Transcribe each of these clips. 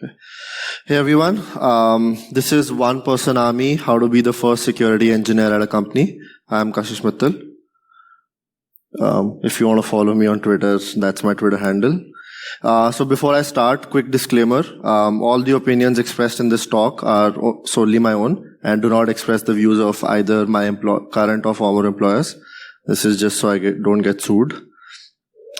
Hey everyone, this is One Person Army, how to be the first security engineer at a company. I'm Kashish Mittal. If you want to follow me on Twitter, that's my Twitter handle. So before I start, quick disclaimer, all the opinions expressed in this talk are solely my own and do not express the views of either my current or former employers. This is just so I don't get sued.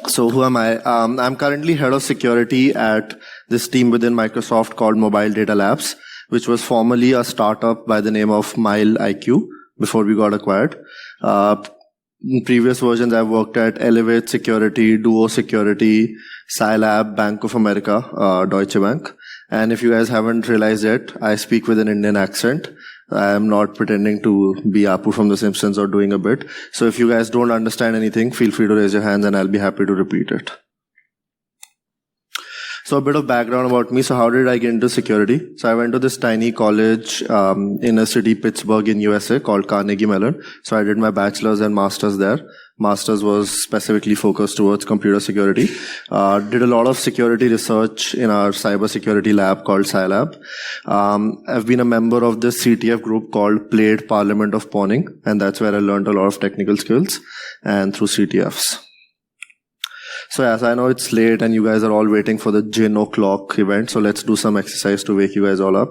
So who am I? I'm currently head of security at this team within Microsoft called Mobile Data Labs, which was formerly a startup by the name of MileIQ before we got acquired. In previous versions, I've worked at Elevate Security, Duo Security, Scilab, Bank of America, Deutsche Bank. And if you guys haven't realized yet, I speak with an Indian accent. I am not pretending to be Apu from The Simpsons or doing a bit. So if you guys don't understand anything, feel free to raise your hands and I'll be happy to repeat it. So a bit of background about me. So how did I get into security? So I went to this tiny college in a city, Pittsburgh in USA called Carnegie Mellon. So I did my bachelor's and master's there. Master's was specifically focused towards computer security. Did a lot of security research in our cybersecurity lab called Scilab. I've been a member of this CTF group called Played Parliament of Pawning, and that's where I learned a lot of technical skills and through CTFs. So as I know it's late and you guys are all waiting for the gin o'clock event, so let's do some exercise to wake you guys all up.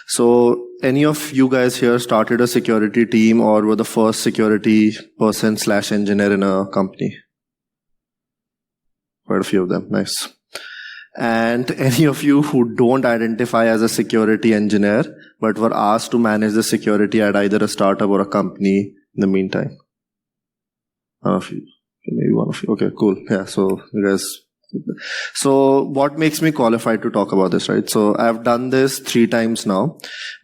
So any of you guys here started a security team or were the first security person / engineer in a company? Quite a few of them, nice. And any of you who don't identify as a security engineer but were asked to manage the security at either a startup or a company in the meantime? None of you. Maybe one of you. Okay, cool. Yeah, so you guys. So what makes me qualified to talk about this, right? So I've done this 3 times now.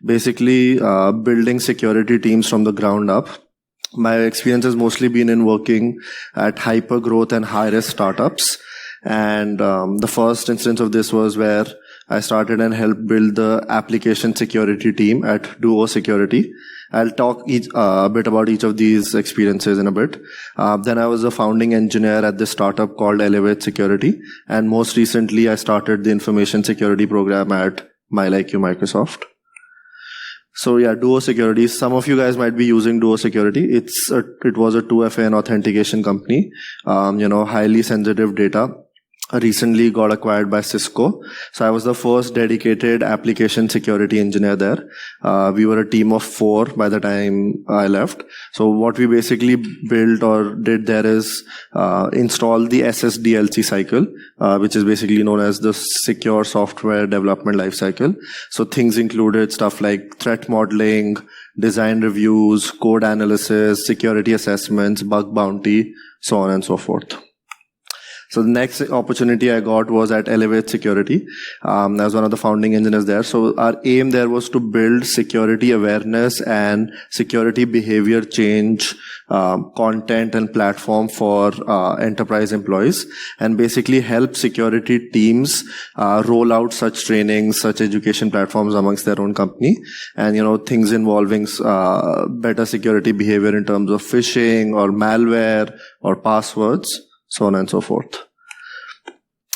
Basically, building security teams from the ground up. My experience has mostly been in working at hyper growth and high risk startups. And the first instance of this was where I started and helped build the application security team at Duo Security. I'll talk a bit about each of these experiences in a bit. Then I was a founding engineer at this startup called Elevate Security. And most recently, I started the information security program at MileIQ Microsoft. So yeah, Duo Security. Some of you guys might be using Duo Security. It was a 2FA and authentication company. Highly sensitive data. Recently got acquired by Cisco. So I was the first dedicated application security engineer there. We were a team of 4 by the time I left. So what we basically built or did there is install the SSDLC cycle, which is basically known as the Secure Software Development Lifecycle. So things included stuff like threat modeling, design reviews, code analysis, security assessments, bug bounty, so on and so forth. So the next opportunity I got was at Elevate Security. I was one of the founding engineers there. So our aim there was to build security awareness and security behavior change content and platform for enterprise employees, and basically help security teams roll out such trainings, such education platforms amongst their own company, and things involving better security behavior in terms of phishing or malware or passwords, so on and so forth.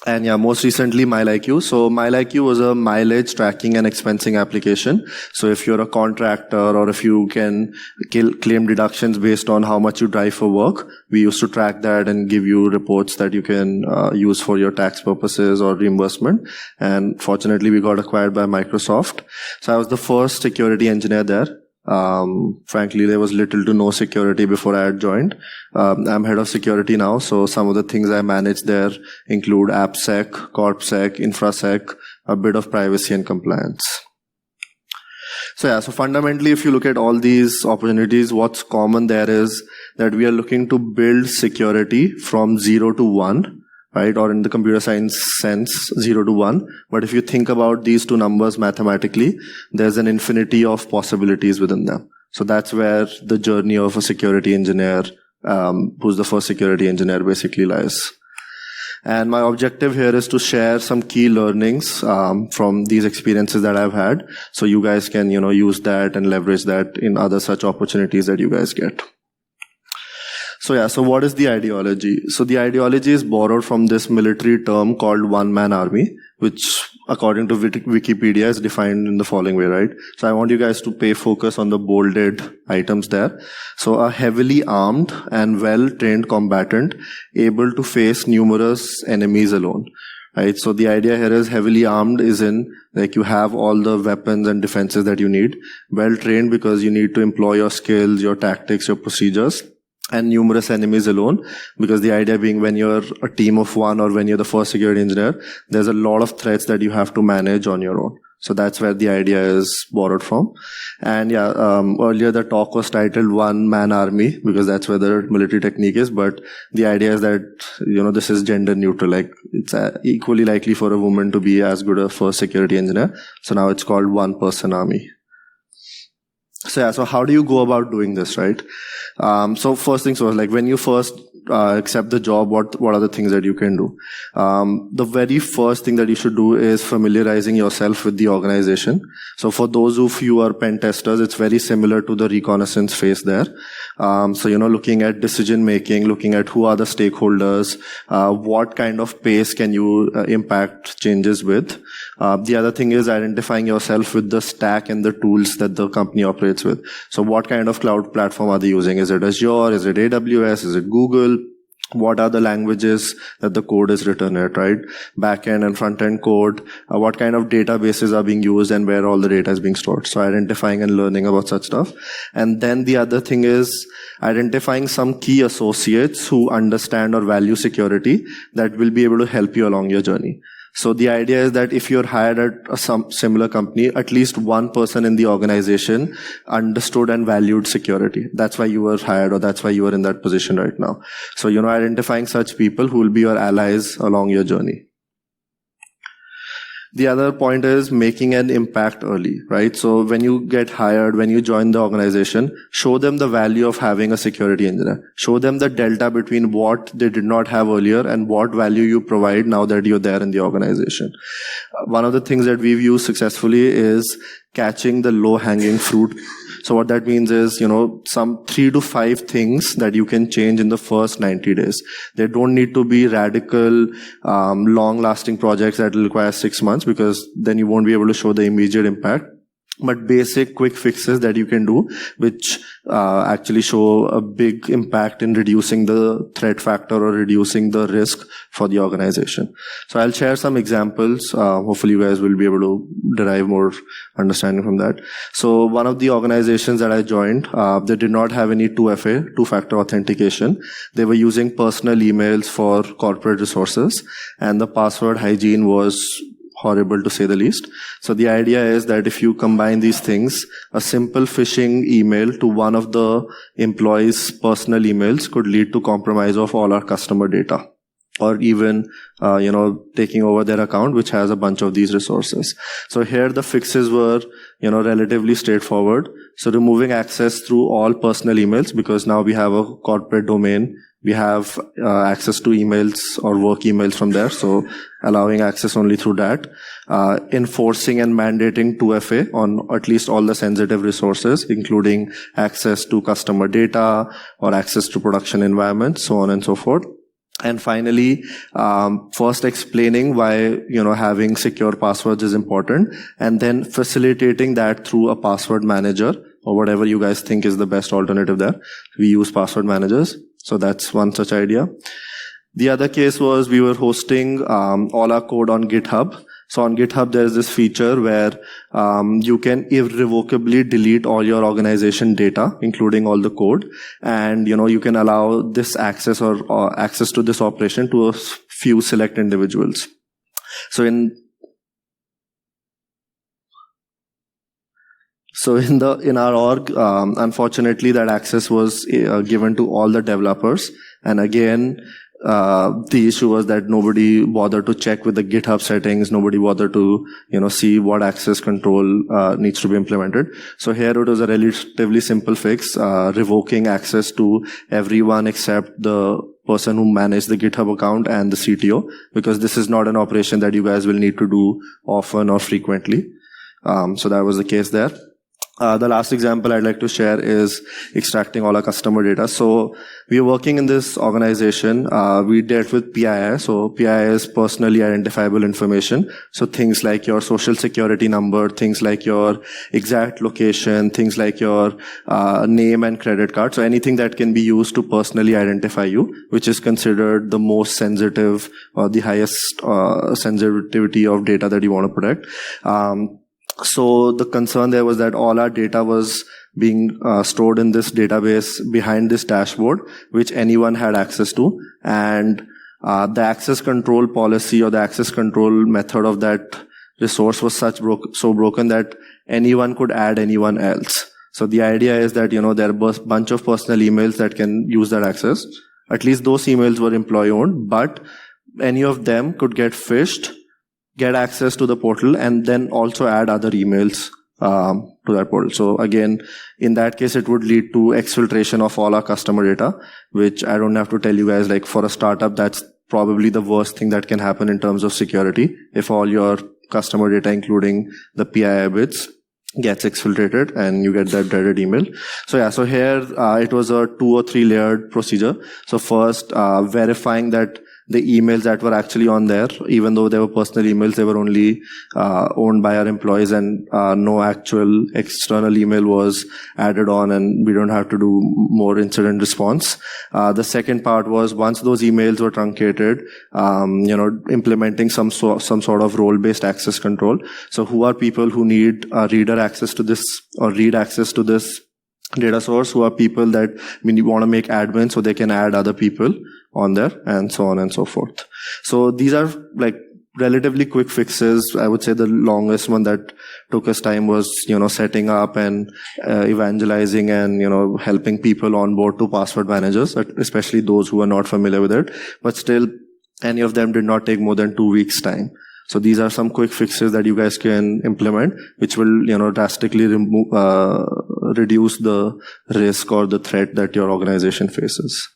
And yeah, most recently MileIQ. So MileIQ was a mileage tracking and expensing application. So if you're a contractor or if you can claim deductions based on how much you drive for work, we used to track that and give you reports that you can use for your tax purposes or reimbursement. And fortunately, we got acquired by Microsoft. So I was the first security engineer there. Frankly, there was little to no security before I had joined. I'm head of security now, so some of the things I manage there include AppSec, CorpSec, InfraSec, a bit of privacy and compliance. So fundamentally, if you look at all these opportunities, what's common there is that we are looking to build security from 0 to 1. Right? Or in the computer science sense, 0 to 1. But if you think about these 2 numbers mathematically, there's an infinity of possibilities within them. So that's where the journey of a security engineer, who's the first security engineer, basically lies. And my objective here is to share some key learnings from these experiences that I've had, so you guys can use that and leverage that in other such opportunities that you guys get. So what is the ideology? So the ideology is borrowed from this military term called one-man army, which according to Wikipedia, is defined in the following way, right? So I want you guys to pay focus on the bolded items there. So a heavily armed and well-trained combatant able to face numerous enemies alone, right? So the idea here is heavily armed is in, like, you have all the weapons and defenses that you need. Well-trained because you need to employ your skills, your tactics, your procedures. And numerous enemies alone, because the idea being when you're a team of one or when you're the first security engineer, there's a lot of threats that you have to manage on your own. So that's where the idea is borrowed from. And earlier the talk was titled One Man Army, because that's where the military technique is. But the idea is that, this is gender neutral. Like, it's equally likely for a woman to be as good a first security engineer. So now it's called One Person Army. So how do you go about doing this, right? So first things first, like when you first accept the job, what are the things that you can do? The very first thing that you should do is familiarizing yourself with the organization. So for those of you who are pen testers, it's very similar to the reconnaissance phase there. So, looking at decision making, looking at who are the stakeholders, what kind of pace can you impact changes with. The other thing is identifying yourself with the stack and the tools that the company operates with. So what kind of cloud platform are they using? Is it Azure? Is it AWS? Is it Google? What are the languages that the code is written at, right? Back-end and front-end code. What kind of databases are being used and where all the data is being stored. So identifying and learning about such stuff. And then the other thing is identifying some key associates who understand or value security that will be able to help you along your journey. So the idea is that if you're hired at some similar company, at least one person in the organization understood and valued security. That's why you were hired, or that's why you are in that position right now. So, identifying such people who will be your allies along your journey. The other point is making an impact early, right? So when you get hired, when you join the organization, show them the value of having a security engineer. Show them the delta between what they did not have earlier and what value you provide now that you're there in the organization. One of the things that we've used successfully is catching the low-hanging fruit. So what that means is, some 3 to 5 things that you can change in the first 90 days. They don't need to be radical, long-lasting projects that will require 6 months, because then you won't be able to show the immediate impact. But basic quick fixes that you can do, which actually show a big impact in reducing the threat factor or reducing the risk for the organization. So I'll share some examples. Hopefully you guys will be able to derive more understanding from that. So one of the organizations that I joined, they did not have any 2FA, two-factor authentication. They were using personal emails for corporate resources, and the password hygiene was horrible, to say the least. So the idea is that if you combine these things, a simple phishing email to one of the employees' personal emails could lead to compromise of all our customer data, or even, taking over their account, which has a bunch of these resources. So here the fixes were, relatively straightforward. So removing access through all personal emails, because now we have a corporate domain. We have access to emails or work emails from there, so allowing access only through that. Enforcing and mandating 2FA on at least all the sensitive resources, including access to customer data or access to production environments, so on and so forth. And finally, first explaining why, having secure passwords is important, and then facilitating that through a password manager or whatever you guys think is the best alternative there. We use password managers. So that's one such idea. The other case was we were hosting all our code on GitHub. So on GitHub, there's this feature where you can irrevocably delete all your organization data, including all the code. And, you can allow this access or access to this operation to a few select individuals. So in our org, unfortunately, that access was given to all the developers. And again, the issue was that nobody bothered to check with the GitHub settings. Nobody bothered to, see what access control needs to be implemented. So here it was a relatively simple fix, revoking access to everyone except the person who managed the GitHub account and the CTO, because this is not an operation that you guys will need to do often or frequently. So that was the case there. The last example I'd like to share is extracting all our customer data. So we are working in this organization. We dealt with PII. So PII is personally identifiable information. So things like your social security number, things like your exact location, things like your name and credit card. So anything that can be used to personally identify you, which is considered the most sensitive or the highest sensitivity of data that you want to protect. So the concern there was that all our data was being stored in this database behind this dashboard, which anyone had access to. And the access control policy or the access control method of that resource was so broken that anyone could add anyone else. So the idea is that, there are a bunch of personal emails that can use that access. At least those emails were employee owned, but any of them could get phished, get access to the portal, and then also add other emails to that portal. So again, in that case, it would lead to exfiltration of all our customer data, which I don't have to tell you guys, like for a startup, that's probably the worst thing that can happen in terms of security. If all your customer data, including the PII bits, gets exfiltrated and you get that dreaded email. So here it was a 2 or 3 layered procedure. So first, verifying that the emails that were actually on there, even though they were personal emails, they were only owned by our employees, and no actual external email was added on, and we don't have to do more incident response. The second part was, once those emails were truncated, implementing some sort of role-based access control. So who are people who need reader access to this or read access to this data source? Who are people that you want to make admins so they can add other people on there, and so on and so forth. So these are like relatively quick fixes. I would say the longest one that took us time was, setting up and evangelizing and, helping people on board to password managers, especially those who are not familiar with it. But still, any of them did not take more than 2 weeks' time. So these are some quick fixes that you guys can implement, which will, drastically reduce the risk or the threat that your organization faces.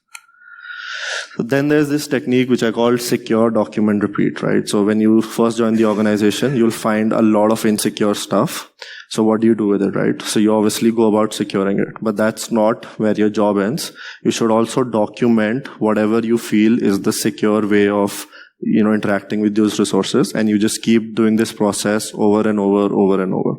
So then there's this technique which I call secure document repeat, right? So when you first join the organization, you'll find a lot of insecure stuff. So what do you do with it, right? So you obviously go about securing it, but that's not where your job ends. You should also document whatever you feel is the secure way of interacting with those resources, and you just keep doing this process over and over and over.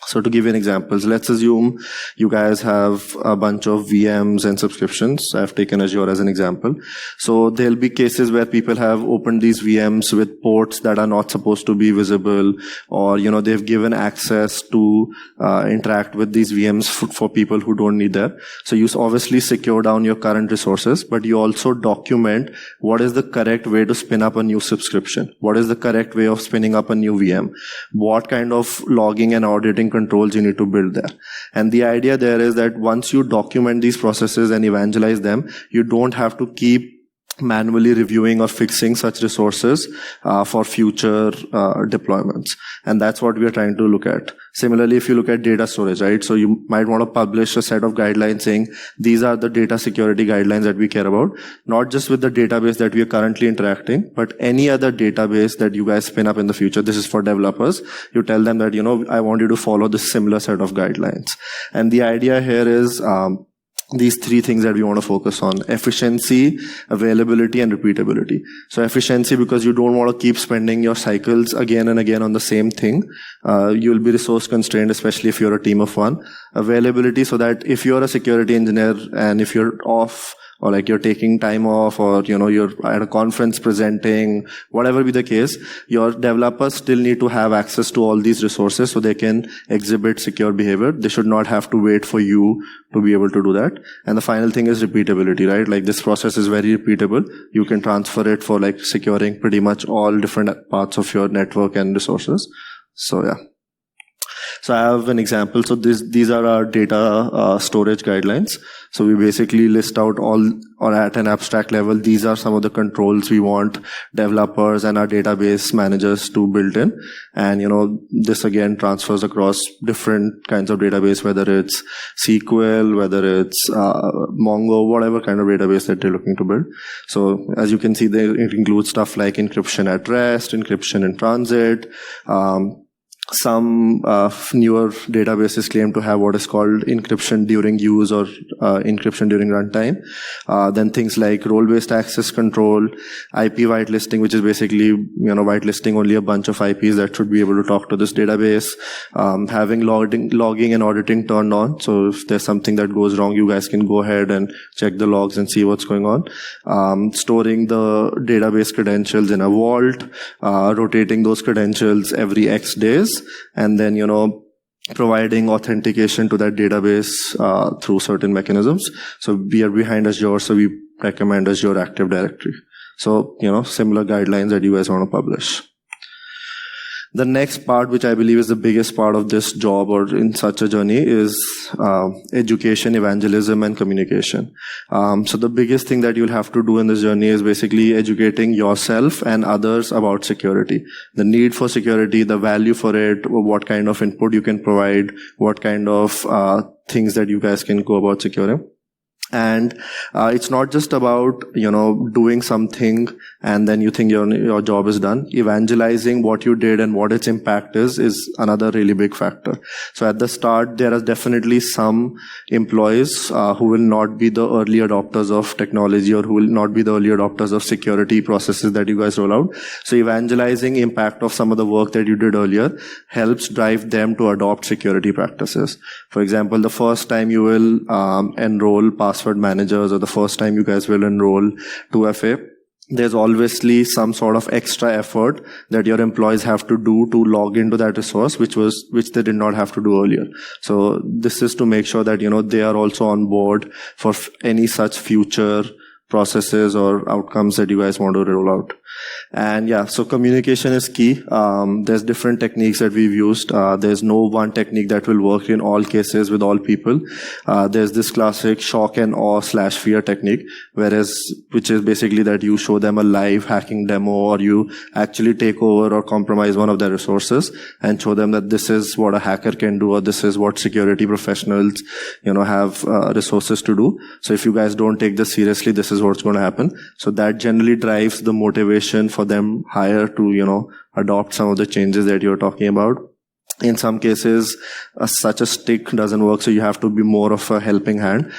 So to give you an example, let's assume you guys have a bunch of VMs and subscriptions. I've taken Azure as an example. So there'll be cases where people have opened these VMs with ports that are not supposed to be visible, or, they've given access to interact with these VMs for people who don't need that. So you obviously secure down your current resources, but you also document what is the correct way to spin up a new subscription. What is the correct way of spinning up a new VM? What kind of logging and auditing controls you need to build there. And the idea there is that once you document these processes and evangelize them, you don't have to keep manually reviewing or fixing such resources for future deployments. And that's what we are trying to look at. Similarly, if you look at data storage, right? So you might want to publish a set of guidelines saying these are the data security guidelines that we care about, not just with the database that we are currently interacting, but any other database that you guys spin up in the future. This is for developers. You tell them that, I want you to follow this similar set of guidelines. And the idea here is, these 3 things that we want to focus on: efficiency, availability, and repeatability. So efficiency, because you don't want to keep spending your cycles again and again on the same thing. You'll be resource constrained, especially if you're a team of 1. Availability, so that if you're a security engineer and if you're off, or like you're taking time off, or you're at a conference presenting, whatever be the case, your developers still need to have access to all these resources so they can exhibit secure behavior. They should not have to wait for you to be able to do that. And the final thing is repeatability, right? Like this process is very repeatable. You can transfer it for like securing pretty much all different parts of your network and resources. So yeah. So I have an example. So these are our data storage guidelines. So we basically list out all, or at an abstract level, these are some of the controls we want developers and our database managers to build in. And, this again transfers across different kinds of database, whether it's SQL, whether it's Mongo, whatever kind of database that they're looking to build. So as you can see, it includes stuff like encryption at rest, encryption in transit, Some newer databases claim to have what is called encryption during use or encryption during runtime. Then things like role-based access control, IP whitelisting, which is basically whitelisting only a bunch of IPs that should be able to talk to this database. Having logging and auditing turned on, so if there's something that goes wrong, you guys can go ahead and check the logs and see what's going on. Storing the database credentials in a vault, rotating those credentials every X days, and then, providing authentication to that database through certain mechanisms. So we are behind Azure, so we recommend Azure Active Directory. So, similar guidelines that you guys want to publish. The next part, which I believe is the biggest part of this job or in such a journey, is education, evangelism, and communication. So the biggest thing that you'll have to do in this journey is basically educating yourself and others about security. The need for security, the value for it, what kind of input you can provide, what kind of things that you guys can go about securing. And it's not just about, doing something and then you think your job is done. Evangelizing what you did and what its impact is another really big factor. So at the start, there are definitely some employees who will not be the early adopters of technology or who will not be the early adopters of security processes that you guys roll out. So evangelizing impact of some of the work that you did earlier helps drive them to adopt security practices. For example, the first time you will enroll password managers, or the first time you guys will enroll 2FA, there's obviously some sort of extra effort that your employees have to do to log into that resource, which they did not have to do earlier. So this is to make sure that, they are also on board for any such future processes or outcomes that you guys want to roll out. And so communication is key. There's different techniques that we've used. There's no one technique that will work in all cases with all people. There's this classic shock and awe / fear technique, which is basically that you show them a live hacking demo, or you actually take over or compromise one of their resources and show them that this is what a hacker can do, or this is what security professionals, have resources to do. So if you guys don't take this seriously, this is what's going to happen. So that generally drives the motivation for them higher to, adopt some of the changes that you're talking about. In some cases, such a stick doesn't work, so you have to be more of a helping hand.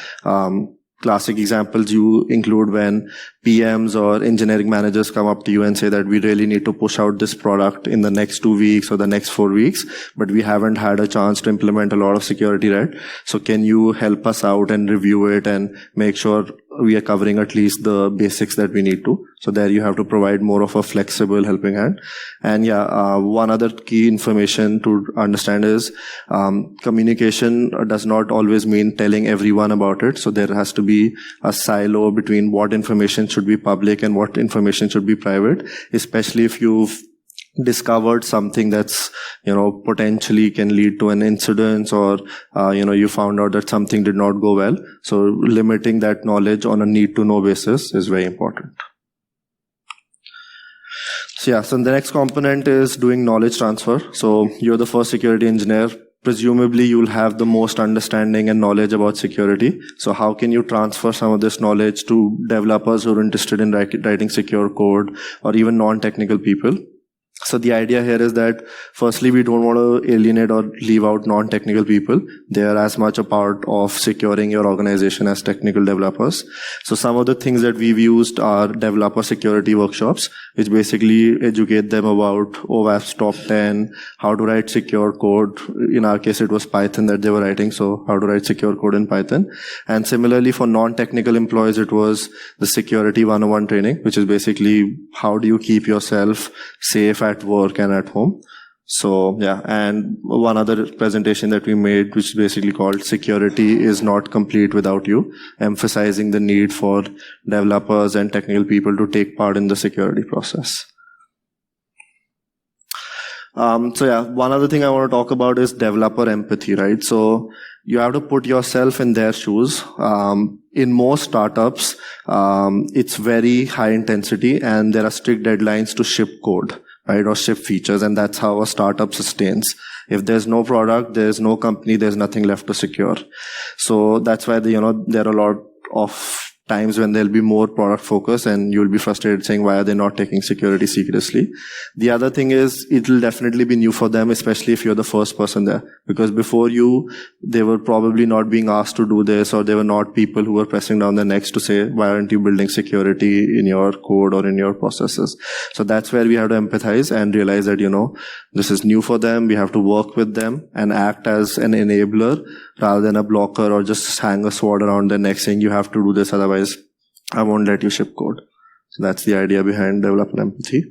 Classic examples you include when PMs or engineering managers come up to you and say that we really need to push out this product in the next 2 weeks or the next 4 weeks, but we haven't had a chance to implement a lot of security, right? So can you help us out and review it and make sure we are covering at least the basics that we need to? So there you have to provide more of a flexible helping hand. And one other key information to understand is communication does not always mean telling everyone about it. So there has to be a silo between what information should be public and what information should be private, especially if you've discovered something that's, potentially can lead to an incident, or, you found out that something did not go well. So limiting that knowledge on a need to know basis is very important. So the next component is doing knowledge transfer. So you're the first security engineer. Presumably you'll have the most understanding and knowledge about security. So how can you transfer some of this knowledge to developers who are interested in writing secure code, or even non-technical people? So the idea here is that firstly, we don't want to alienate or leave out non-technical people. They are as much a part of securing your organization as technical developers. So some of the things that we've used are developer security workshops, which basically educate them about OWASP's top 10, how to write secure code. In our case, it was Python that they were writing, so how to write secure code in Python. And similarly, for non-technical employees, it was the security 101 training, which is basically how do you keep yourself safe at work and at home. So and one other presentation that we made, which is basically called Security is Not Complete Without You, emphasizing the need for developers and technical people to take part in the security process. One other thing I want to talk about is developer empathy, right? So you have to put yourself in their shoes. In most startups, it's very high intensity and there are strict deadlines to ship code, right, or ship features, and that's how a startup sustains. If there's no product, there's no company, there's nothing left to secure. So that's why there are a lot of times when there'll be more product focus and you'll be frustrated saying, why are they not taking security seriously? The other thing is it'll definitely be new for them, especially if you're the first person there. Because before you, they were probably not being asked to do this, or they were not people who were pressing down their necks to say, why aren't you building security in your code or in your processes? So that's where we have to empathize and realize that, this is new for them. We have to work with them and act as an enabler rather than a blocker, or just hang a sword around their neck saying you have to do this, otherwise I won't let you ship code. So that's the idea behind developer empathy.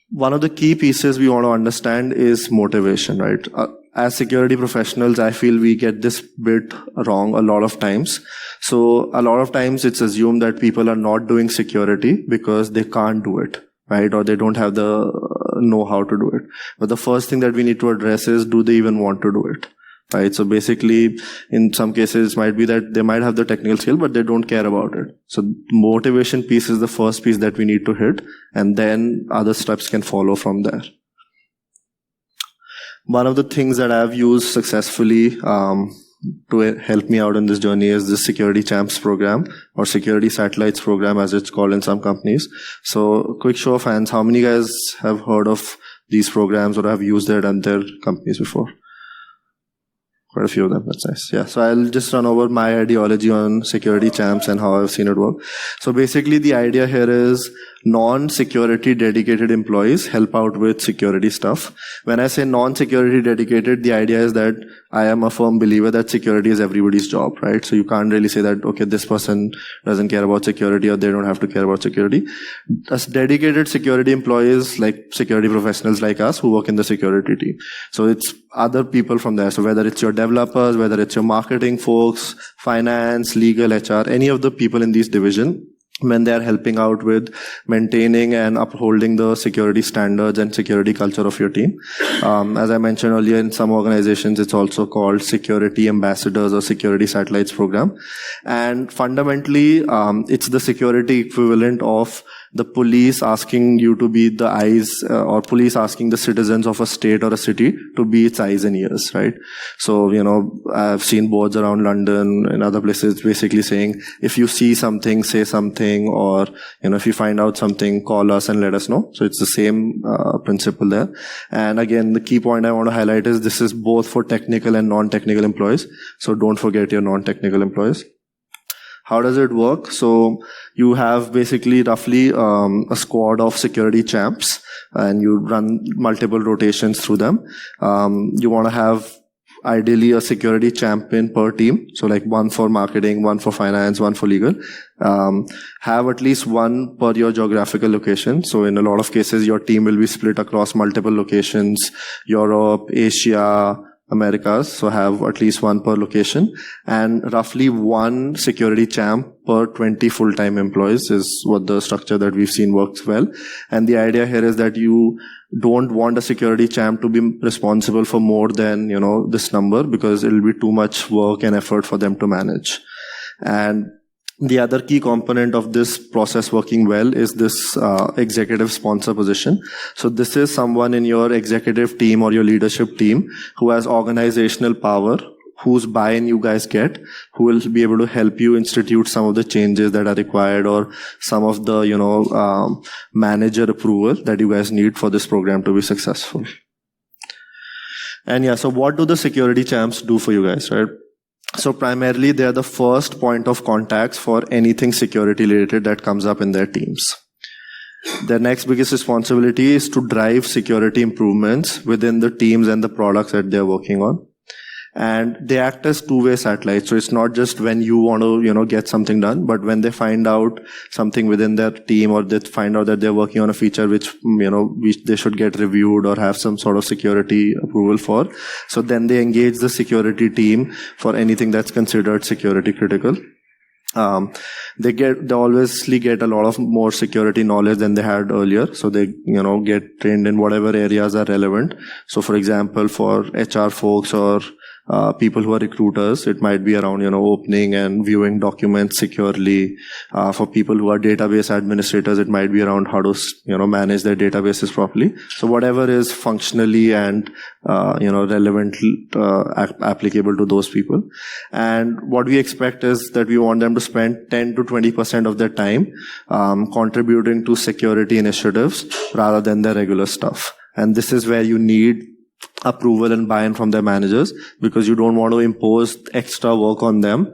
One of the key pieces we want to understand is motivation, right? As security professionals, I feel we get this bit wrong a lot of times. So a lot of times it's assumed that people are not doing security because they can't do it, right? Or they don't have the know-how to do it. But the first thing that we need to address is, do they even want to do it? Right. So basically, in some cases, it might be that they might have the technical skill, but they don't care about it. So the motivation piece is the first piece that we need to hit, and then other steps can follow from there. One of the things that I've used successfully to help me out in this journey is the Security Champs program, or Security Satellites program as it's called in some companies. So quick show of hands, how many guys have heard of these programs or have used it at their companies before? Quite a few of them, that's nice. Yeah, so I'll just run over my ideology on Security Champs and how I've seen it work. So basically the idea here is non-security dedicated employees help out with security stuff. When I say non-security dedicated, the idea is that I am a firm believer that security is everybody's job, right? So you can't really say that, okay, this person doesn't care about security or they don't have to care about security. As dedicated security employees, like security professionals like us who work in the security team. So it's other people from there. So whether it's your developers, whether it's your marketing folks, finance, legal, HR, any of the people in these divisions, when they are helping out with maintaining and upholding the security standards and security culture of your team. As I mentioned earlier, in some organizations, it's also called Security Ambassadors or Security Satellites program. And fundamentally, it's the security equivalent of the police asking you to be the eyes, or police asking the citizens of a state or a city to be its eyes and ears, right? So, I've seen boards around London and other places basically saying, if you see something, say something, or, if you find out something, call us and let us know. So it's the same principle there. And again, the key point I want to highlight is this is both for technical and non-technical employees. So don't forget your non-technical employees. How does it work? So you have basically roughly a squad of security champs, and you run multiple rotations through them. You want to have ideally a security champion per team. So like one for marketing, one for finance, one for legal. Have at least one per your geographical location. So in a lot of cases, your team will be split across multiple locations, Europe, Asia, Americas, so have at least one per location, and roughly one security champ per 20 full-time employees is what the structure that we've seen works well. And the idea here is that you don't want a security champ to be responsible for more than, this number, because it'll be too much work and effort for them to manage. And the other key component of this process working well is this executive sponsor position. So this is someone in your executive team or your leadership team who has organizational power, whose buy-in you guys get, who will be able to help you institute some of the changes that are required, or some of the, manager approval that you guys need for this program to be successful. And yeah, so what do the security champs do for you guys, right? So primarily, they are the first point of contacts for anything security related that comes up in their teams. Their next biggest responsibility is to drive security improvements within the teams and the products that they're working on. And they act as two-way satellites. So it's not just when you want to, get something done, but when they find out something within their team, or they find out that they're working on a feature which they should get reviewed or have some sort of security approval for. So then they engage the security team for anything that's considered security critical. They obviously get a lot of more security knowledge than they had earlier. So they, get trained in whatever areas are relevant. So for example, for HR folks or people who are recruiters, it might be around, opening and viewing documents securely. For people who are database administrators, it might be around how to, manage their databases properly. So whatever is functionally and, relevant, applicable to those people. And what we expect is that we want them to spend 10 to 20% of their time, contributing to security initiatives rather than their regular stuff. And this is where you need approval and buy-in from their managers, because you don't want to impose extra work on them,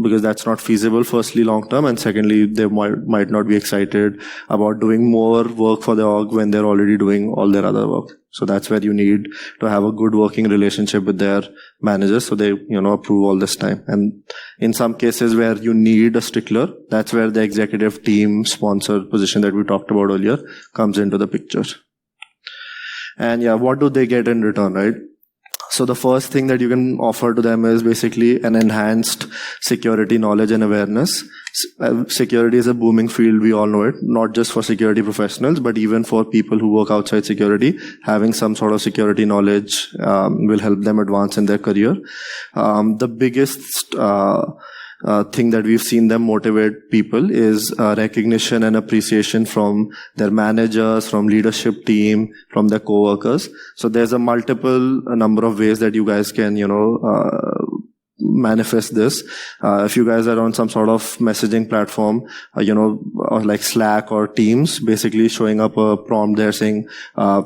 because that's not feasible, firstly, long term, and secondly, they might not be excited about doing more work for the org when they're already doing all their other work. So that's where you need to have a good working relationship with their managers, so they, approve all this time. And in some cases where you need a stickler, that's where the executive team sponsor position that we talked about earlier comes into the picture. And what do they get in return, right? So the first thing that you can offer to them is basically an enhanced security knowledge and awareness. Security is a booming field, we all know it, not just for security professionals, but even for people who work outside security. Having some sort of security knowledge will help them advance in their career. The biggest thing that we've seen them motivate people is recognition and appreciation from their managers, from leadership team, from their coworkers. So there's a number of ways that you guys can, manifest this. If you guys are on some sort of messaging platform, or like Slack or Teams, basically showing up a prompt there saying,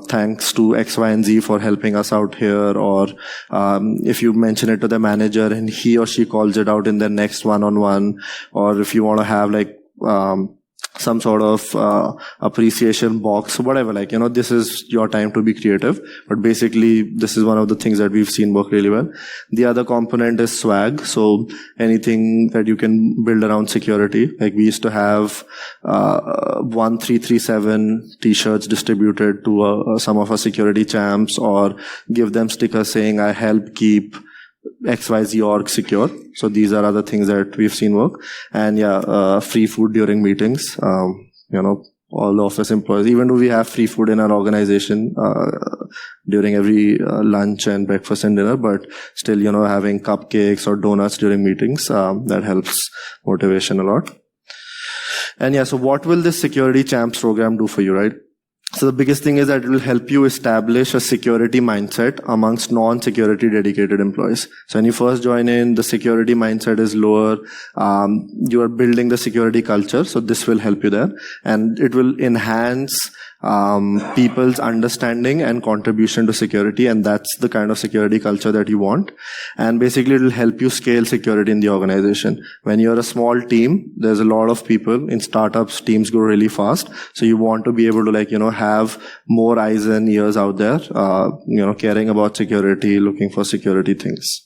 thanks to X, Y, and Z for helping us out here. Or if you mention it to the manager and he or she calls it out in their next one-on-one, or if you want to have some sort of appreciation box, whatever, this is your time to be creative. But basically, this is one of the things that we've seen work really well. The other component is swag. So anything that you can build around security. Like we used to have 1337 t-shirts distributed to some of our security champs, or give them stickers saying, I help keep XYZ org secure. So these are other things that we've seen work. And free food during meetings. All the office employees, even though we have free food in our organization during every lunch and breakfast and dinner, but still, having cupcakes or donuts during meetings, that helps motivation a lot. And so what will this Security Champs program do for you, right? So the biggest thing is that it will help you establish a security mindset amongst non-security dedicated employees. So when you first join in, the security mindset is lower. You are building the security culture. So this will help you there. And it will enhance people's understanding and contribution to security. And that's the kind of security culture that you want. And basically it will help you scale security in the organization. When you're a small team, there's a lot of people. In startups, teams grow really fast. So you want to be able to have more eyes and ears out there, caring about security, looking for security things.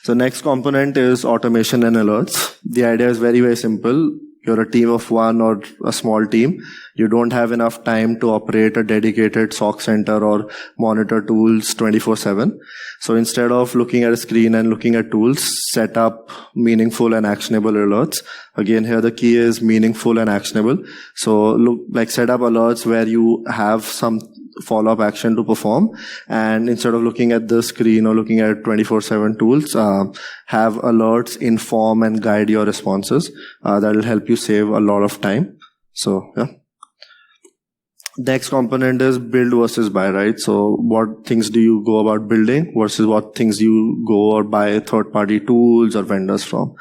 So next component is automation and alerts. The idea is very, very simple. You're a team of one or a small team. You don't have enough time to operate a dedicated SOC center or monitor tools 24/7. So instead of looking at a screen and looking at tools, set up meaningful and actionable alerts. Again, here the key is meaningful and actionable. So set up alerts where you have some follow-up action to perform, and instead of looking at the screen or looking at 24/7 tools, have alerts inform and guide your responses. That will help you save a lot of time. So next component is build versus buy, right? So what things do you go about building versus what things you go or buy third-party tools or vendors from?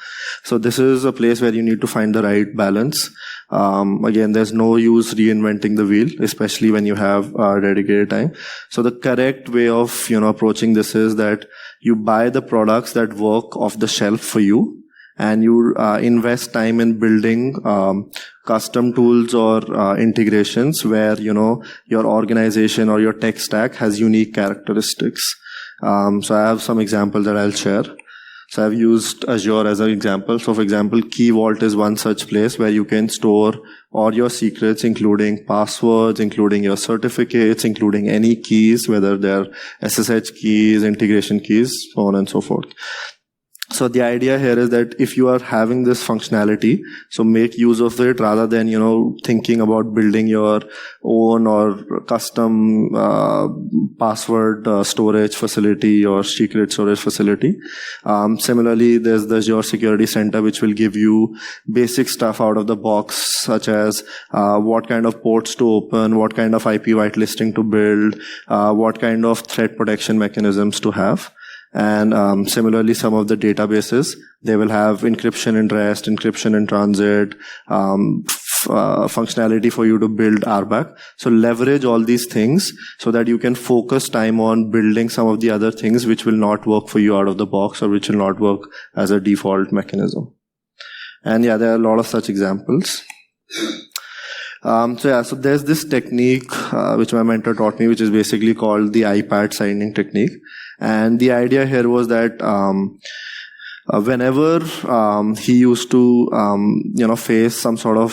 So this is a place where you need to find the right balance. Again, there's no use reinventing the wheel, especially when you have dedicated time. So the correct way of, approaching this is that you buy the products that work off the shelf for you, and you invest time in building custom tools or integrations where, your organization or your tech stack has unique characteristics. So I have some examples that I'll share. So I've used Azure as an example. So for example, Key Vault is one such place where you can store all your secrets, including passwords, including your certificates, including any keys, whether they're SSH keys, integration keys, so on and so forth. So the idea here is that if you are having this functionality, so make use of it rather than, thinking about building your own or custom password storage facility or secret storage facility. Similarly, there's the Azure Security Center, which will give you basic stuff out of the box, such as what kind of ports to open, what kind of IP whitelisting to build, what kind of threat protection mechanisms to have. And similarly, some of the databases, they will have encryption in rest, encryption in transit, functionality for you to build RBAC. So leverage all these things so that you can focus time on building some of the other things which will not work for you out of the box or which will not work as a default mechanism. And yeah, there are a lot of such examples. So there's this technique which my mentor taught me, which is basically called the iPad signing technique. And the idea here was that whenever he used to face some sort of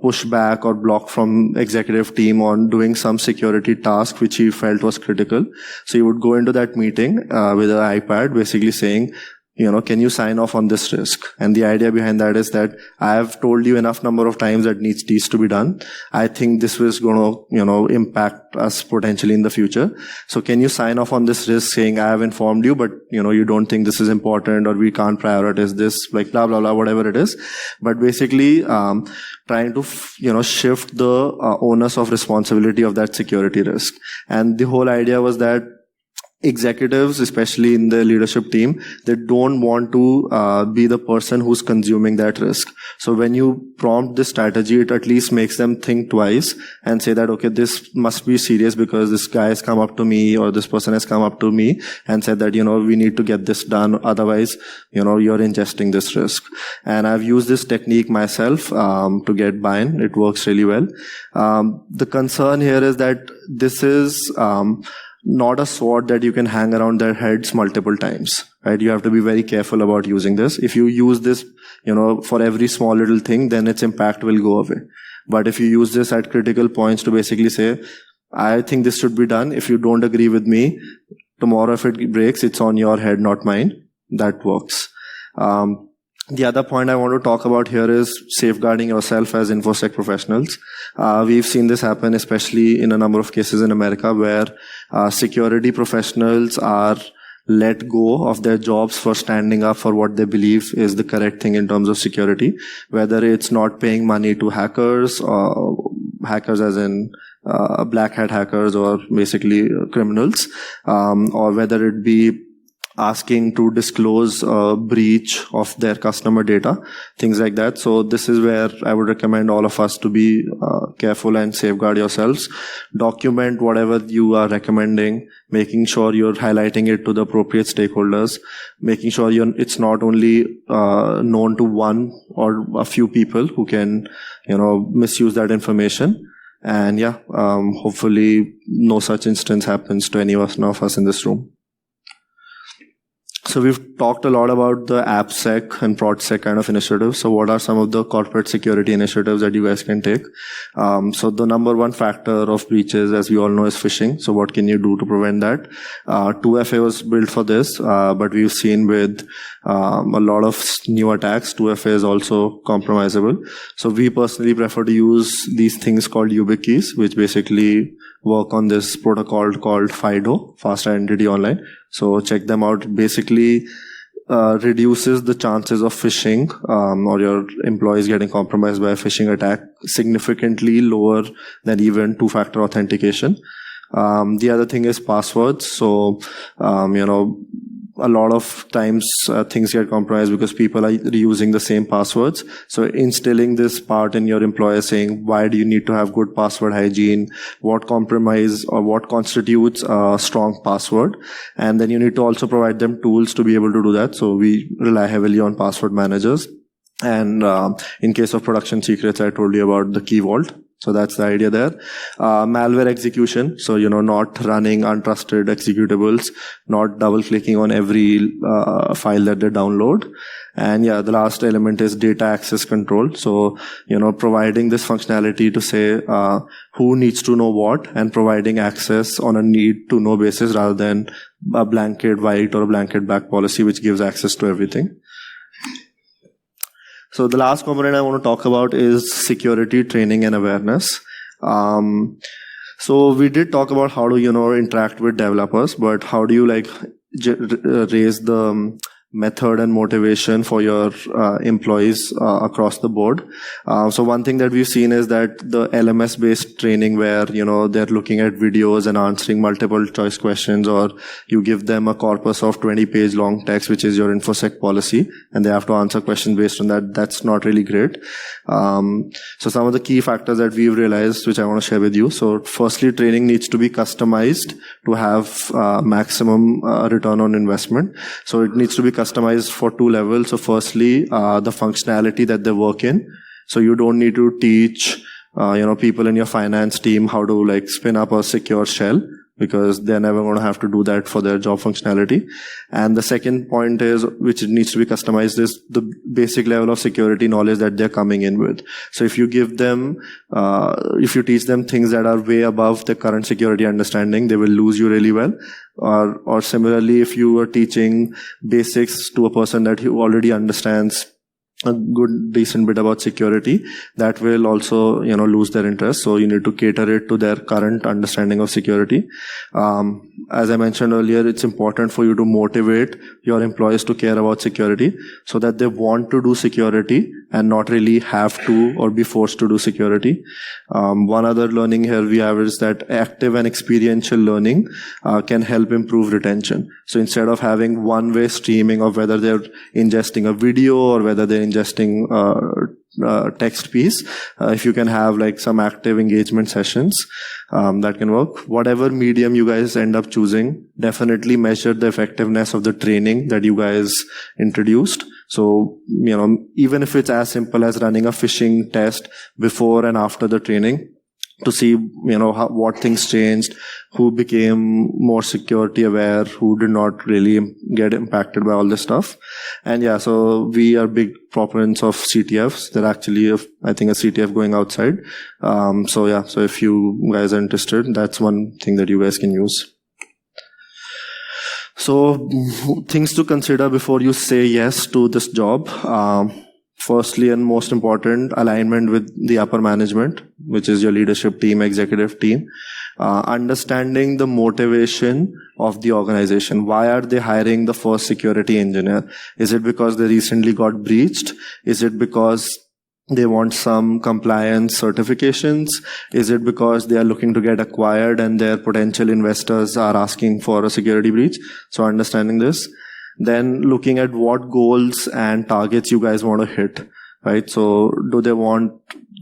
pushback or block from executive team on doing some security task which he felt was critical, so he would go into that meeting with an iPad basically saying, can you sign off on this risk? And the idea behind that is that I have told you enough number of times that needs to be done. I think this was going to, impact us potentially in the future. So can you sign off on this risk saying I have informed you, but, you don't think this is important or we can't prioritize this, like blah, blah, blah, whatever it is. But basically, trying to, shift the onus of responsibility of that security risk. And the whole idea was that executives, especially in the leadership team, they don't want to be the person who's consuming that risk. So when you prompt this strategy, it at least makes them think twice and say that, okay, this must be serious because this guy has come up to me or this person has come up to me and said that, we need to get this done. Otherwise, you're ingesting this risk. And I've used this technique myself to get buy-in. It works really well. The concern here is that this is not a sword that you can hang around their heads multiple times, right? You have to be very careful about using this. If you use this, for every small little thing, then its impact will go away. But if you use this at critical points to basically say, I think this should be done. If you don't agree with me, tomorrow if it breaks, it's on your head, not mine. That works. The other point I want to talk about here is safeguarding yourself as InfoSec professionals. We've seen this happen, especially in a number of cases in America, where security professionals are let go of their jobs for standing up for what they believe is the correct thing in terms of security, whether it's not paying money to hackers, or hackers as in black hat hackers or basically criminals, or whether it be asking to disclose a breach of their customer data, things like that. So this is where I would recommend all of us to be careful and safeguard yourselves. Document whatever you are recommending, making sure you're highlighting it to the appropriate stakeholders, making sure it's not only known to one or a few people who can, misuse that information. And hopefully no such instance happens to any of us in this room. So we've talked a lot about the AppSec and ProdSec kind of initiatives. So what are some of the corporate security initiatives that you guys can take? So the number one factor of breaches, as we all know, is phishing. So what can you do to prevent that? 2FA was built for this, but we've seen with a lot of new attacks, 2FA is also compromisable. So we personally prefer to use these things called YubiKeys, which basically work on this protocol called FIDO, Fast Identity Online. So check them out. Basically reduces the chances of phishing or your employees getting compromised by a phishing attack significantly lower than even two-factor authentication. The other thing is passwords. So, a lot of times things get compromised because people are reusing the same passwords. So instilling this part in your employer saying, why do you need to have good password hygiene? What compromise or what constitutes a strong password? And then you need to also provide them tools to be able to do that. So we rely heavily on password managers. And in case of production secrets, I told you about the Key Vault. So that's the idea there. Malware execution. So, not running untrusted executables, not double clicking on every file that they download. And the last element is data access control. So, providing this functionality to say who needs to know what, and providing access on a need to know basis rather than a blanket white or a blanket black policy which gives access to everything. So the last component I want to talk about is security training and awareness. So we did talk about how to, interact with developers, but how do you raise the method and motivation for your employees across the board? So one thing that we've seen is that the LMS based training where, they're looking at videos and answering multiple choice questions, or you give them a corpus of 20-page long text, which is your InfoSec policy, and they have to answer questions based on that. That's not really great. So some of the key factors that we've realized, which I want to share with you. So firstly, training needs to be customized to have maximum return on investment. So it needs to be customized for two levels. So firstly, the functionality that they work in. So you don't need to teach, people in your finance team how to spin up a secure shell, because they're never going to have to do that for their job functionality. And the second point is, which needs to be customized, is the basic level of security knowledge that they're coming in with. So if you give them, if you teach them things that are way above the current security understanding, they will lose you really well. Or similarly, if you are teaching basics to a person that who already understands a good, decent bit about security, that will also, lose their interest. So you need to cater it to their current understanding of security. As I mentioned earlier, it's important for you to motivate your employees to care about security so that they want to do security and not really have to or be forced to do security. One other learning here we have is that active and experiential learning can help improve retention. So instead of having one-way streaming of whether they're ingesting a video or whether they're ingesting text piece, if you can have some active engagement sessions, that can work. Whatever medium you guys end up choosing, definitely measure the effectiveness of the training that you guys introduced. So, even if it's as simple as running a phishing test before and after the training to see, what things changed, who became more security aware, who did not really get impacted by all this stuff. And so we are big proponents of CTFs. They're actually, I think, a CTF going outside. So if you guys are interested, that's one thing that you guys can use. So things to consider before you say yes to this job. Firstly and most important, alignment with the upper management, which is your leadership team, executive team. Understanding the motivation of the organization. Why are they hiring the first security engineer? Is it because they recently got breached? Is it because they want some compliance certifications? Is it because they are looking to get acquired and their potential investors are asking for a security breach? So understanding this. Then looking at what goals and targets you guys want to hit, right? So do they want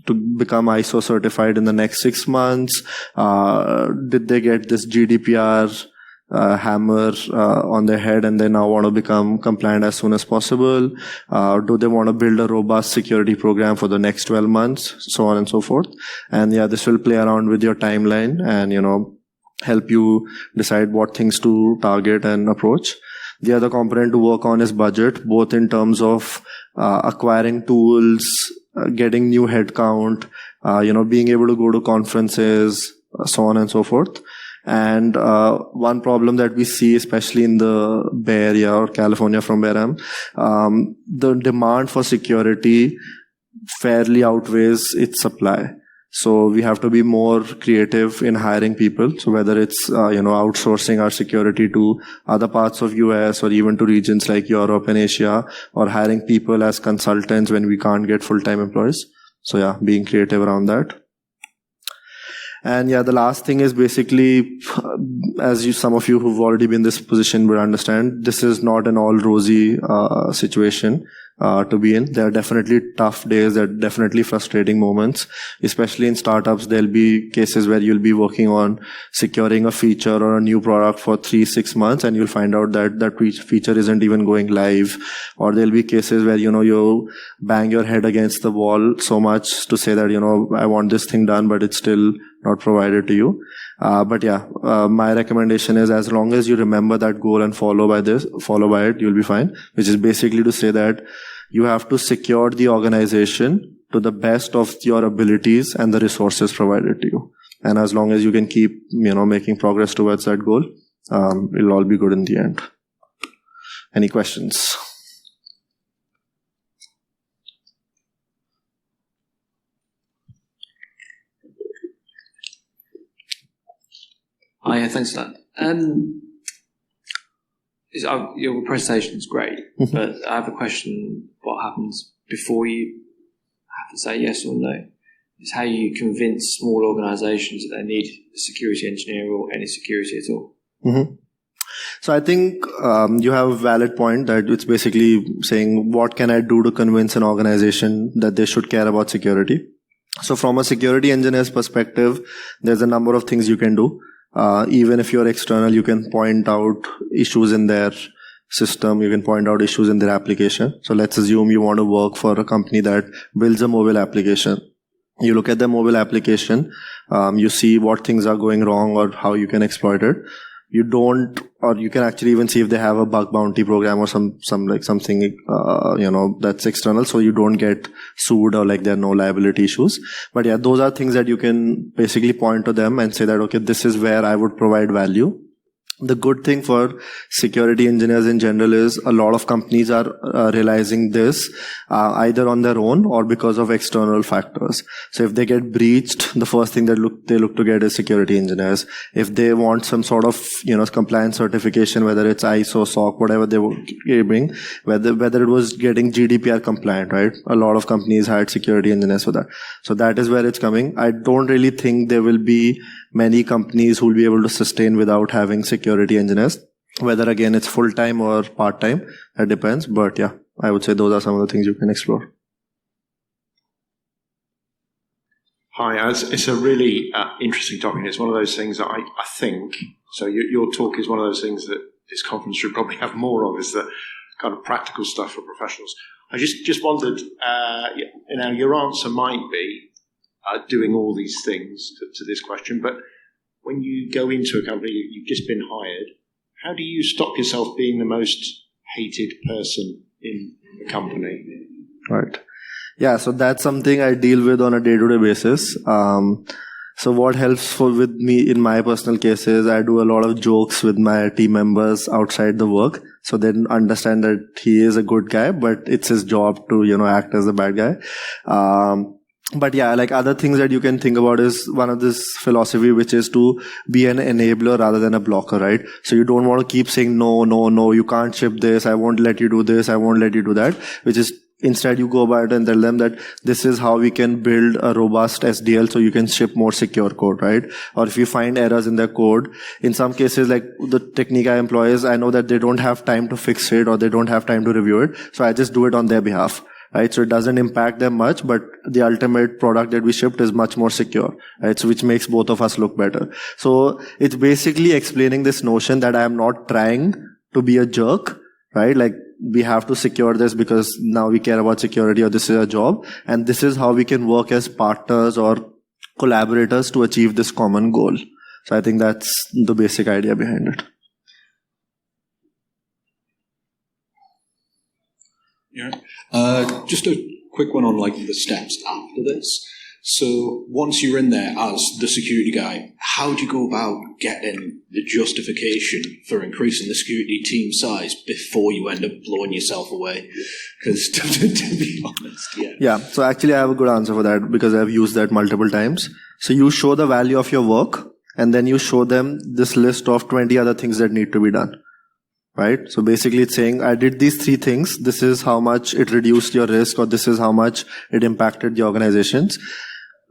to become ISO certified in the next 6 months? Did they get this GDPR hammer on their head and they now want to become compliant as soon as possible? Do they want to build a robust security program for the next 12 months? So on and so forth. And this will play around with your timeline and, help you decide what things to target and approach. The other component to work on is budget, both in terms of acquiring tools, getting new headcount, being able to go to conferences, so on and so forth. And one problem that we see, especially in the Bay Area or California from where I'm, the demand for security fairly outweighs its supply. So we have to be more creative in hiring people. So whether it's, outsourcing our security to other parts of US or even to regions like Europe and Asia, or hiring people as consultants when we can't get full-time employees. So being creative around that. And the last thing is basically, as some of you who've already been in this position will understand, this is not an all rosy situation. to be in. There are definitely tough days, there are definitely frustrating moments, especially in startups. There'll be cases where you'll be working on securing a feature or a new product for 3-6 months, and you'll find out that that feature isn't even going live. Or there'll be cases where, you bang your head against the wall so much to say that, I want this thing done, but it's still not provided to you. My recommendation is, as long as you remember that goal and follow by it, you'll be fine. Which is basically to say that you have to secure the organization to the best of your abilities and the resources provided to you. And as long as you can keep, making progress towards that goal, it'll all be good in the end. Any questions? Hi, thanks for that. Your presentation is great, but I have a question. What happens before you have to say yes or no? Is how you convince small organizations that they need a security engineer or any security at all. Mm-hmm. So I think you have a valid point that it's basically saying, what can I do to convince an organization that they should care about security? So from a security engineer's perspective, there's a number of things you can do. Even if you're external, you can point out issues in their system, you can point out issues in their application. So let's assume you want to work for a company that builds a mobile application. You look at the mobile application, you see what things are going wrong or how you can exploit it. You can actually even see if they have a bug bounty program or something, that's external, so you don't get sued or there are no liability issues. But yeah, those are things that you can basically point to them and say that, okay, this is where I would provide value. The good thing for security engineers in general is a lot of companies are realizing this either on their own or because of external factors. So if they get breached, the first thing they look to get is security engineers. If they want some sort of compliance certification, whether it's ISO, SOC, whatever they were giving, whether it was getting GDPR compliant, right? A lot of companies hired security engineers for that. So that is where it's coming. I don't really think there will be many companies who will be able to sustain without having security engineers. Whether again it's full-time or part-time, that depends. But yeah, I would say those are some of the things you can explore. Hi, it's a really interesting topic. It's one of those things that I think, so your talk is one of those things that this conference should probably have more of, is the kind of practical stuff for professionals. I just wondered, your answer might be doing all these things to this question, but when you go into a company, you've just been hired, how do you stop yourself being the most hated person in the company? Right. Yeah, so that's something I deal with on a day-to-day basis. So what helps with me in my personal cases, I do a lot of jokes with my team members outside the work, so they understand that he is a good guy, but it's his job to, act as a bad guy. But yeah, other things that you can think about is one of this philosophy, which is to be an enabler rather than a blocker, right? So you don't want to keep saying, no, you can't ship this, I won't let you do this, I won't let you do that, which is instead you go about it and tell them that this is how we can build a robust SDL so you can ship more secure code, right? Or if you find errors in their code, in some cases, the technique I employ is I know that they don't have time to fix it or they don't have time to review it, so I just do it on their behalf. Right, so it doesn't impact them much, but the ultimate product that we shipped is much more secure, right? So which makes both of us look better. So it's basically explaining this notion that I am not trying to be a jerk, right? We have to secure this because now we care about security or this is a job, and this is how we can work as partners or collaborators to achieve this common goal. So I think that's the basic idea behind it. Yeah. Just a quick one on the steps after this. So once you're in there as the security guy, how do you go about getting the justification for increasing the security team size before you end up blowing yourself away? Because to be honest, Yeah, so actually I have a good answer for that because I've used that multiple times. So you show the value of your work and then you show them this list of 20 other things that need to be done. Right? So basically it's saying, I did these 3 things. This is how much it reduced your risk, or this is how much it impacted the organizations.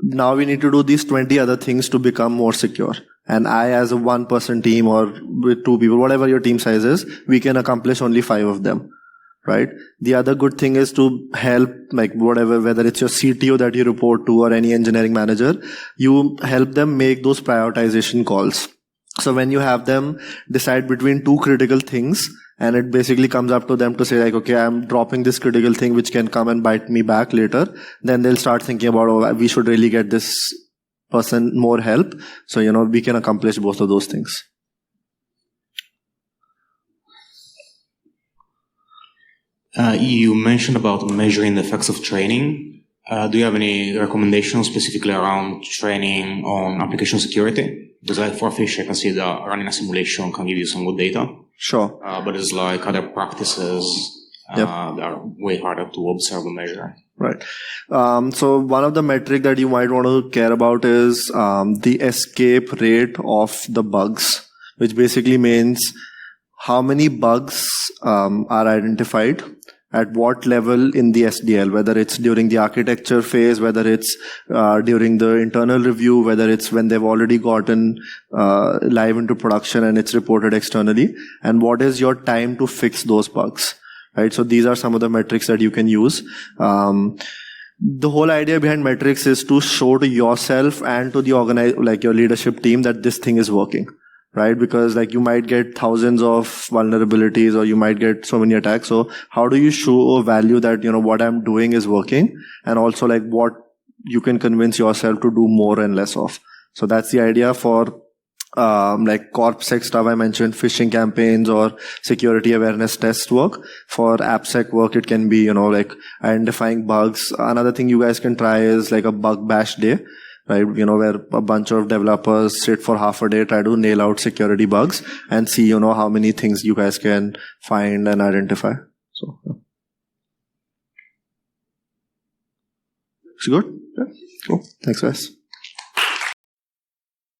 Now we need to do these 20 other things to become more secure. And I, as a 1-person team or with 2 people, whatever your team size is, we can accomplish only 5 of them. right? The other good thing is to help, like whatever, whether it's your CTO that you report to or any engineering manager, you help them make those prioritization calls. So when you have them decide between two critical things, and it basically comes up to them to say like, okay, I'm dropping this critical thing which can come and bite me back later, then they'll start thinking about, oh, we should really get this person more help. So, we can accomplish both of those things. You mentioned about measuring the effects of training. Do you have any recommendations specifically around training on application security? Because for fish, I can see that running a simulation can give you some good data. Sure. But it's like other practices that are way harder to observe and measure. Right. So one of the metric that you might want to care about is the escape rate of the bugs, which basically means how many bugs are identified at what level in the SDL, whether it's during the architecture phase, whether it's during the internal review, whether it's when they've already gotten live into production and it's reported externally, and what is your time to fix those bugs, right? So these are some of the metrics that you can use. The whole idea behind metrics is to show to yourself and to the your leadership team that this thing is working. Right? Because you might get thousands of vulnerabilities or you might get so many attacks. So how do you show a value that, what I'm doing is working, and also what you can convince yourself to do more and less of. So that's the idea for CorpSec stuff I mentioned, phishing campaigns or security awareness test work. For AppSec work, it can be, identifying bugs. Another thing you guys can try is a bug bash day. Right, where a bunch of developers sit for half a day, try to nail out security bugs and see, how many things you guys can find and identify. So, it's good. Yeah. Cool. Thanks, guys.